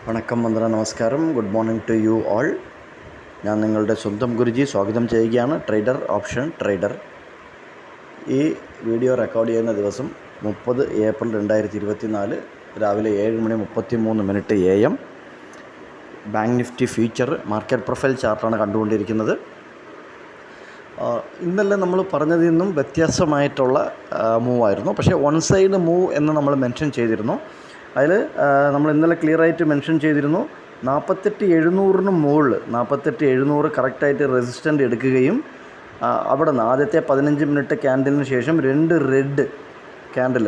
വണക്കം, വന്ദന, നമസ്കാരം. Good morning to you all. ഞാൻ നിങ്ങളുടെ സ്വന്തം ഗുരുജി സ്വാഗതം ചെയ്യുകയാണ്. Trader option trader. ഈ വീഡിയോ റെക്കോർഡ് ചെയ്യുന്ന ദിവസം 30 ഏപ്രിൽ 2024 രാവിലെ 7:33 AM. Bank Nifty future market profile ചാർട്ടാണ് കണ്ടുകൊണ്ടിരിക്കുന്നത്. ഇന്നലെ നമ്മൾ പറഞ്ഞതിൽ നിന്നും വ്യത്യാസമായിട്ടുള്ള മൂവായിരുന്നു. പക്ഷേ വൺ സൈഡ് മൂവ് എന്ന് നമ്മൾ മെൻഷൻ ചെയ്തിരുന്നു. അതിൽ നമ്മൾ ഇന്നലെ ക്ലിയറായിട്ട് മെൻഷൻ ചെയ്തിരുന്നു 48,700 മുകളിൽ 48,700 കറക്റ്റായിട്ട് റെസിസ്റ്റൻ്റ് എടുക്കുകയും അവിടെ നിന്ന് ആദ്യത്തെ 15 മിനിറ്റ് ക്യാൻഡലിന് ശേഷം 2 റെഡ് ക്യാൻഡിൽ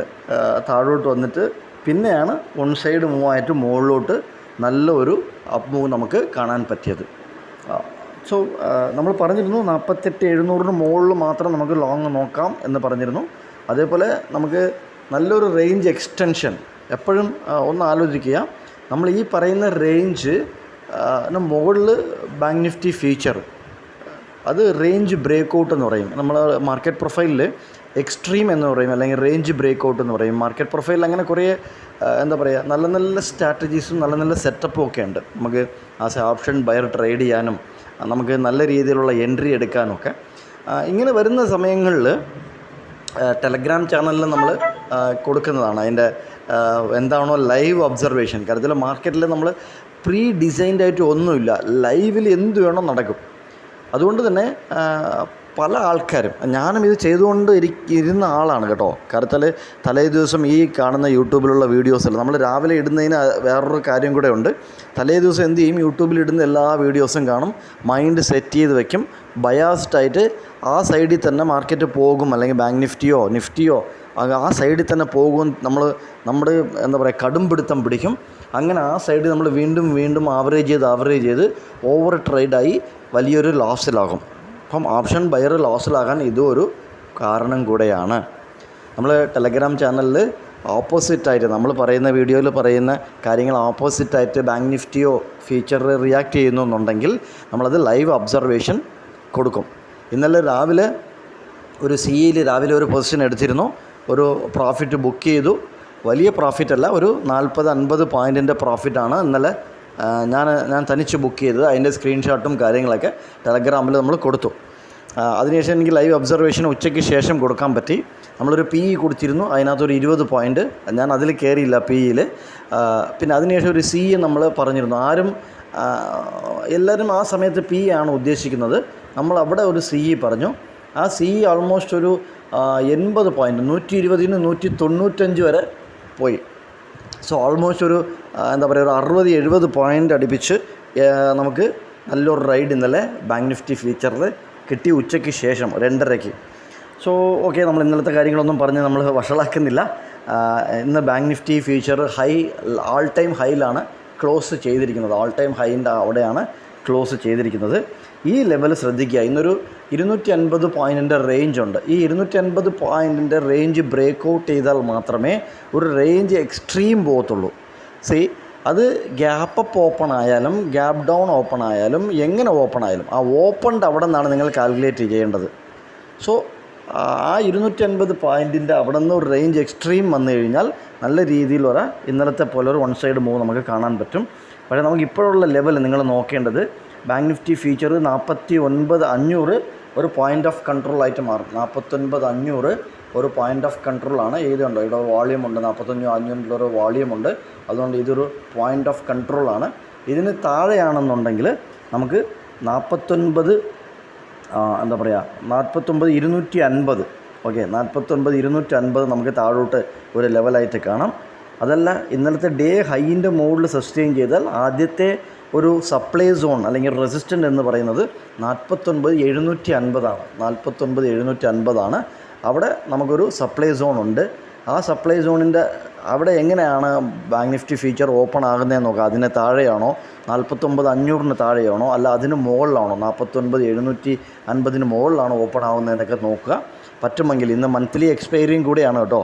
താഴോട്ട് വന്നിട്ട് പിന്നെയാണ് വൺ സൈഡ് മൂവായിട്ട് മുകളിലോട്ട് നല്ല ഒരു അപ്പ് മൂവ് നമുക്ക് കാണാൻ പറ്റിയത്. സോ നമ്മൾ പറഞ്ഞിരുന്നു 48,700 മുകളിൽ മാത്രം നമുക്ക് ലോങ് നോക്കാം എന്ന് പറഞ്ഞിരുന്നു. അതേപോലെ നമുക്ക് നല്ലൊരു റേഞ്ച് എക്സ്റ്റൻഷൻ എപ്പോഴും ഒന്ന് ആലോചിക്കുക. നമ്മൾ ഈ പറയുന്ന റേഞ്ച് മുകളിൽ ബാങ്ക് നിഫ്റ്റി ഫ്യൂച്ചർ അത് റേഞ്ച് ബ്രേക്ക് എന്ന് പറയും. നമ്മൾ മാർക്കറ്റ് പ്രൊഫൈലിൽ എക്സ്ട്രീം എന്ന് പറയും, അല്ലെങ്കിൽ റേഞ്ച് ബ്രേക്ക് എന്ന് പറയും. മാർക്കറ്റ് പ്രൊഫൈലിൽ അങ്ങനെ കുറേ നല്ല നല്ല സ്ട്രാറ്റജീസും നല്ല നല്ല സെറ്റപ്പും ഒക്കെ ഉണ്ട്. നമുക്ക് ഓപ്ഷൻ ബയർ ട്രേഡ് ചെയ്യാനും നമുക്ക് നല്ല രീതിയിലുള്ള എൻട്രി എടുക്കാനൊക്കെ. ഇങ്ങനെ വരുന്ന സമയങ്ങളിൽ ടെലഗ്രാം ചാനലിൽ നമ്മൾ കൊടുക്കുന്നതാണ് അതിൻ്റെ എന്താണോ ലൈവ് ഒബ്സർവേഷൻ. കാര്യത്തിൽ മാർക്കറ്റിൽ നമ്മൾ പ്രീ ഡിസൈൻഡ് ആയിട്ട് ഒന്നുമില്ല, ലൈവിൽ എന്ത് വേണോ നടക്കും. അതുകൊണ്ട് തന്നെ പല ആൾക്കാരും, ഞാനും ഇത് ചെയ്തുകൊണ്ട് ഇരുന്ന ആളാണ് കേട്ടോ. കാര്യത്തിൽ തലേ ദിവസം ഈ കാണുന്ന യൂട്യൂബിലുള്ള വീഡിയോസിൽ നമ്മൾ രാവിലെ ഇടുന്നതിന് വേറൊരു കാര്യം കൂടെ ഉണ്ട്. തലേ ദിവസം എന്ത് ചെയ്യും, യൂട്യൂബിൽ ഇടുന്ന എല്ലാ വീഡിയോസും കാണും, മൈൻഡ് സെറ്റ് ചെയ്ത് വെക്കും. ബയാസ്ഡായിട്ട് ആ സൈഡിൽ തന്നെ മാർക്കറ്റ് പോകും, അല്ലെങ്കിൽ ബാങ്ക് നിഫ്റ്റിയോ ആ സൈഡിൽ തന്നെ പോകും. നമ്മുടെ കടുംപിടുത്തം പിടിക്കും. അങ്ങനെ ആ സൈഡിൽ നമ്മൾ വീണ്ടും ആവറേജ് ചെയ്ത് ഓവർ ട്രേഡായി വലിയൊരു ലോസിലാകും. അപ്പം ഓപ്ഷൻ ബയർ ലോസിലാകാൻ ഇതും ഒരു കാരണം കൂടെയാണ്. നമ്മൾ ടെലഗ്രാം ചാനലിൽ ഓപ്പോസിറ്റായിട്ട് നമ്മൾ പറയുന്ന വീഡിയോയിൽ പറയുന്ന കാര്യങ്ങൾ ഓപ്പോസിറ്റായിട്ട് ബാങ്ക് നിഫ്റ്റിയോ ഫ്യൂച്ചറിൽ റിയാക്ട് ചെയ്യുന്നു എന്നുണ്ടെങ്കിൽ നമ്മളത് ലൈവ് ഒബ്സർവേഷൻ കൊടുക്കും. ഇന്നലെ രാവിലെ ഒരു CEയിൽ രാവിലെ ഒരു പൊസിഷൻ എടുത്തിരുന്നു, ഒരു പ്രോഫിറ്റ് ബുക്ക് ചെയ്തു. വലിയ പ്രോഫിറ്റല്ല, ഒരു 40-50 പോയിൻറ്റിൻ്റെ പ്രോഫിറ്റാണ് ഇന്നലെ ഞാൻ തനിച്ച് ബുക്ക് ചെയ്തത്. അതിൻ്റെ സ്ക്രീൻഷോട്ടും കാര്യങ്ങളൊക്കെ ടെലഗ്രാമിൽ നമ്മൾ കൊടുത്തു. അതിനുശേഷം എനിക്ക് ലൈവ് ഒബ്സർവേഷൻ ഉച്ചയ്ക്ക് ശേഷം കൊടുക്കാൻ പറ്റി. നമ്മളൊരു PE കൊടുത്തിരുന്നു, അതിനകത്തൊരു 20 പോയിൻറ്റ്. ഞാൻ അതിൽ കയറിയില്ല PEയിൽ. പിന്നെ അതിനുശേഷം ഒരു CE നമ്മൾ പറഞ്ഞിരുന്നു. എല്ലാവരും ആ സമയത്ത് PE ആണ് ഉദ്ദേശിക്കുന്നത്. നമ്മൾ അവിടെ ഒരു CE പറഞ്ഞു. ആ CE ഓൾമോസ്റ്റ് ഒരു 80 പോയിൻറ്റ്, 120-ന് 195 വരെ പോയി. സോ ഓൾമോസ്റ്റ് ഒരു ഒരു 60-70 പോയിൻ്റ് അടുപ്പിച്ച് നമുക്ക് നല്ലൊരു റൈഡ് ഇന്നലെ ബാങ്ക് നിഫ്റ്റി ഫ്യൂച്ചറിൽ കിട്ടി ഉച്ചയ്ക്ക് ശേഷം 2:30. സോ ഓക്കെ, നമ്മൾ ഇന്നലത്തെ കാര്യങ്ങളൊന്നും പറഞ്ഞ് നമ്മൾ വഷളാക്കുന്നില്ല. ഇന്ന് bank Nifty future all time ഹൈയിലാണ് ക്ലോസ് ചെയ്തിരിക്കുന്നത്. ആൾ ടൈം ഹൈൻ്റെ അവിടെയാണ് ക്ലോസ് ചെയ്തിരിക്കുന്നത്. ഈ ലെവൽ ശ്രദ്ധിക്കുക. ഇന്നൊരു 250 പോയിൻറ്റിൻ്റെ റേഞ്ച് ഉണ്ട്. ഈ 250 പോയിൻറ്റിൻ്റെ റേഞ്ച് ബ്രേക്ക് ഔട്ട് ചെയ്താൽ മാത്രമേ ഒരു റേഞ്ച് എക്സ്ട്രീം പോകത്തുള്ളൂ. അത് ഗ്യാപ്പ് അപ്പ് ഓപ്പൺ ആയാലും ഗ്യാപ്പ് ഡൗൺ ഓപ്പൺ ആയാലും എങ്ങനെ ഓപ്പൺ ആയാലും ആ ഓപ്പണിൻ്റെ അവിടെ നിന്നാണ് നിങ്ങൾ കാൽക്കുലേറ്റ് ചെയ്യേണ്ടത്. സോ ആ 250 പോയിൻറ്റിൻ്റെ അവിടെ നിന്ന് ഒരു റേഞ്ച് എക്സ്ട്രീം വന്നു കഴിഞ്ഞാൽ നല്ല രീതിയിലൊരു ഇന്നലത്തെ പോലെ ഒരു വൺ സൈഡ് മൂവ് നമുക്ക് കാണാൻ പറ്റും. പക്ഷേ നമുക്ക് ഇപ്പോഴുള്ള ലെവൽ നിങ്ങൾ നോക്കേണ്ടത് ബാങ്ക് നിഫ്റ്റി ഫ്യൂച്ചർ 49,500 ഒരു പോയിൻ്റ് ഓഫ് കൺട്രോളായിട്ട് മാറും. 49,500 ഒരു പോയിൻ്റ് ഓഫ് കൺട്രോളാണ്. ഏതുണ്ടോ ഇവിടെ വോളിയം ഉണ്ട്, 45,500 വോളിയം ഉണ്ട്. അതുകൊണ്ട് ഇതൊരു പോയിൻ്റ് ഓഫ് കൺട്രോളാണ്. ഇതിന് താഴെയാണെന്നുണ്ടെങ്കിൽ നമുക്ക് 49,250 ഓക്കെ, 49,250 നമുക്ക് താഴോട്ട് ഒരു ലെവലായിട്ട് കാണാം. അതല്ല, ഇന്നലത്തെ ഡേ ഹൈൻ്റെ മുകളിൽ സസ്റ്റെയിൻ ചെയ്താൽ ആദ്യത്തെ ഒരു സപ്ലൈ സോൺ അല്ലെങ്കിൽ റെസിസ്റ്റൻ്റ് എന്ന് പറയുന്നത് 49,750 ആണ്. 49,750 അവിടെ നമുക്കൊരു സപ്ലൈ സോൺ ഉണ്ട്. ആ സപ്ലൈ സോണിൻ്റെ അവിടെ എങ്ങനെയാണ് ബാങ്ക് നിഫ്റ്റി ഫ്യൂച്ചർ ഓപ്പൺ ആകുന്നതെന്ന് നോക്കുക. അതിന് താഴെയാണോ, 49,500-ന് താഴെയാണോ, അല്ല അതിന് മുകളിലാണോ, 49,750-ന് മുകളിലാണോ ഓപ്പൺ ആകുന്നതെന്നൊക്കെ നോക്കുക. പറ്റുമെങ്കിൽ ഇന്ന് മന്ത്ലി എക്സ്പയറിയും കൂടെയാണ് കേട്ടോ.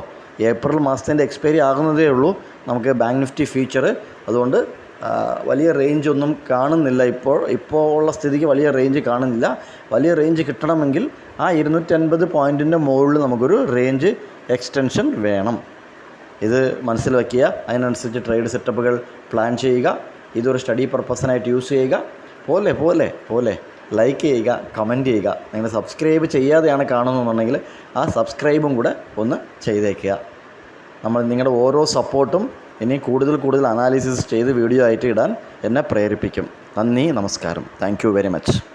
ഏപ്രിൽ മാസത്തിൻ്റെ എക്സ്പയറി ആകുന്നതേ ഉള്ളൂ നമുക്ക് ബാങ്ക് നിഫ്റ്റി ഫ്യൂച്ചർ. അതുകൊണ്ട് വലിയ റേഞ്ച് ഒന്നും കാണുന്നില്ല. ഇപ്പോൾ ഉള്ള സ്ഥിതിക്ക് വലിയ റേഞ്ച് കാണുന്നില്ല. വലിയ റേഞ്ച് കിട്ടണമെങ്കിൽ ആ 250 പോയിൻറ്റിൻ്റെ മുകളിൽ നമുക്കൊരു റേഞ്ച് എക്സ്റ്റൻഷൻ വേണം. ഇത് മനസ്സിൽ വയ്ക്കുക. അതിനനുസരിച്ച് ട്രേഡ് സെറ്റപ്പുകൾ പ്ലാൻ ചെയ്യുക. ഇതൊരു സ്റ്റഡി പർപ്പസിനായിട്ട് യൂസ് ചെയ്യുക. പോലെ ലൈക്ക് ചെയ്യുക, കമൻറ്റ് ചെയ്യുക. നിങ്ങൾ സബ്സ്ക്രൈബ് ചെയ്യാതെയാണ് കാണുന്നതെന്നുണ്ടെങ്കിൽ ആ സബ്സ്ക്രൈബും കൂടെ ഒന്ന് ചെയ്തേക്കുക. നിങ്ങളുടെ ഓരോ സപ്പോർട്ടും ഇനി കൂടുതൽ അനാലിസിസ് ചെയ്ത് വീഡിയോ ആയിട്ട് ഇടാൻ എന്നെ പ്രേരിപ്പിക്കും. നന്ദി, നമസ്കാരം. Thank you very much.